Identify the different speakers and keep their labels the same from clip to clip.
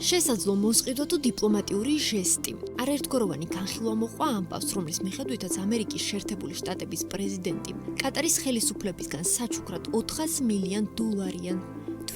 Speaker 1: შესაძლო მოსყიდვა თუ დიპლომატიური ჟესტი. არაერთგვაროვანი განხილვა მოყვა ამბავს, რომლის მიხედვითაც ამერიკის შეერთებული შტატების პრეზიდენტი კატარის ხელისუფლებისგან საჩუქრად $400 მილიონ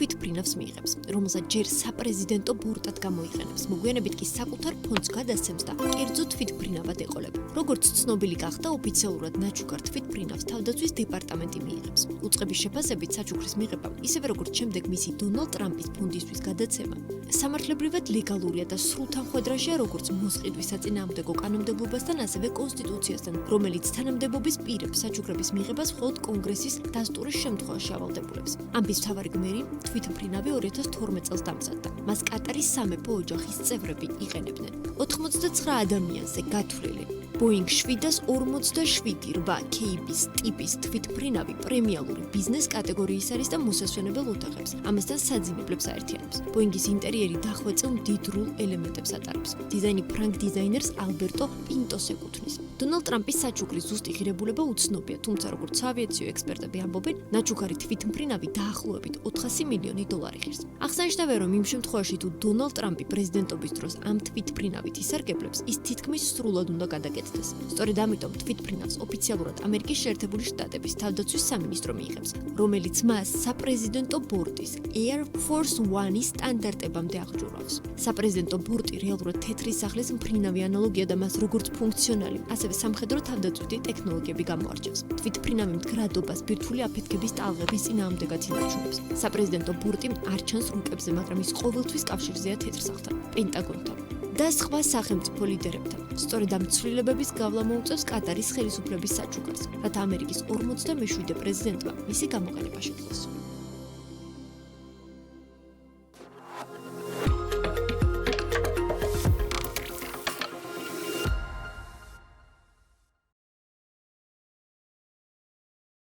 Speaker 1: თვითმფრინავს მიიღებს, რომელსაც ჯერ საპრეზიდენტო ბორტად გამოიყენებს, მოგვიანებით კი საკუთარ ფონდს გადასცემს და კერძო თვითმფრინავად ეყოლება. როგორც ცნობილი გახდა, ოფიციალურად ნაჩუქარ თვითმფრინავს თავდაცვის დეპარტამენტი მიიღებს. უწყების შეფასებით საჩუქრის მიღება, ისევე როგორც შემდეგ მისი დონალდ ტრამპის ფონდისთვის გადაცემა, სამართლებრივად ლეგალურია და სრულთანხვედრაშია როგორც მოსყიდვის საწინააღმდეგო კანონმდებლობასთან, ასევე კონსტიტუციასთან, რომელიც თანამდებობის პირებს საჩუქრების მიღებას მხოლოდ კონგრესის დასტურის შემთხვევაში ავალდებულებს. ამბის მთავარი გმირი თვითმფრინავი 2012 წელს დამზადდა. მას კატარის სამეფო ოჯახის წევრები იყენებდნენ. 89 ადამიანზე გათვლილი Boeing 747-8 KB-ის ტიპის თვითმფრინავი პრემიალური ბიზნეს კატეგორიის არის და მოსასვენებელ ოთახებს, ამასთან საძინებლებს აერთიანებს. Boeing-ის ინტერიერი დახვეწილ მდიდრულ ელემენტებს ატარებს. დიზაინი ფრანგ დიზაინერს ალბერტო პინტოს ეკუთვნის. დონალდ ტრამპის საჩუქრის ზუსტი ღირებულება უცნობია, თუმცა როგორც საავიაციო ექსპერტები ამბობენ, ნაჩუქარი თვითმფრინავი დაახლოებით $400 მილიონი ღირს. აღსანიშნავია, რომ იმ შემთხვევაში, თუ დონალდ ტრამპი პრეზიდენტობის დროს ამ თვითმფრინავით ისარგებლებს, ის თითქმის სრულად უნდა გადაკეთდეს. სწორედ ამიტომ თვითმფრინავს ოფიციალურად ამერიკის შეერთებული შტატების თავდაცვის სამინისტრო მიიღებს, რომელიც მას საპრეზიდენტო ბორტის Air Force One-ის სტანდარტებამდე აღჭურვავს. საპრეზიდენტო ბორტი რეალურად თეთრი სახლის მფრინავი ანალოგია და მას როგორც ფუნქციონალი, ასევე სამხედრო თავდაცვითი ტექნოლოგიები გამოარჩევს. თვითმფრინავი მდგრადობას ბირთვული აფეთქების ტალღების წინააღმდეგად ინარჩუნებს. საპრეზიდენტო ბორტი არ ჩანს რუკებზე, მაგრამ ის ყოველთვის კავშირზეა თეთრ სახლთან, პენტაგონთან და სხვა სახელმწიფო ლიდერებთან. სწორედ ამ ცვლილებების გავლა მოუწევს კატარის ხელისუფლების საჩუქარს, რათა ამერიკის 47 პრეზიდენტმა მისი გამოყენება შეძლოს.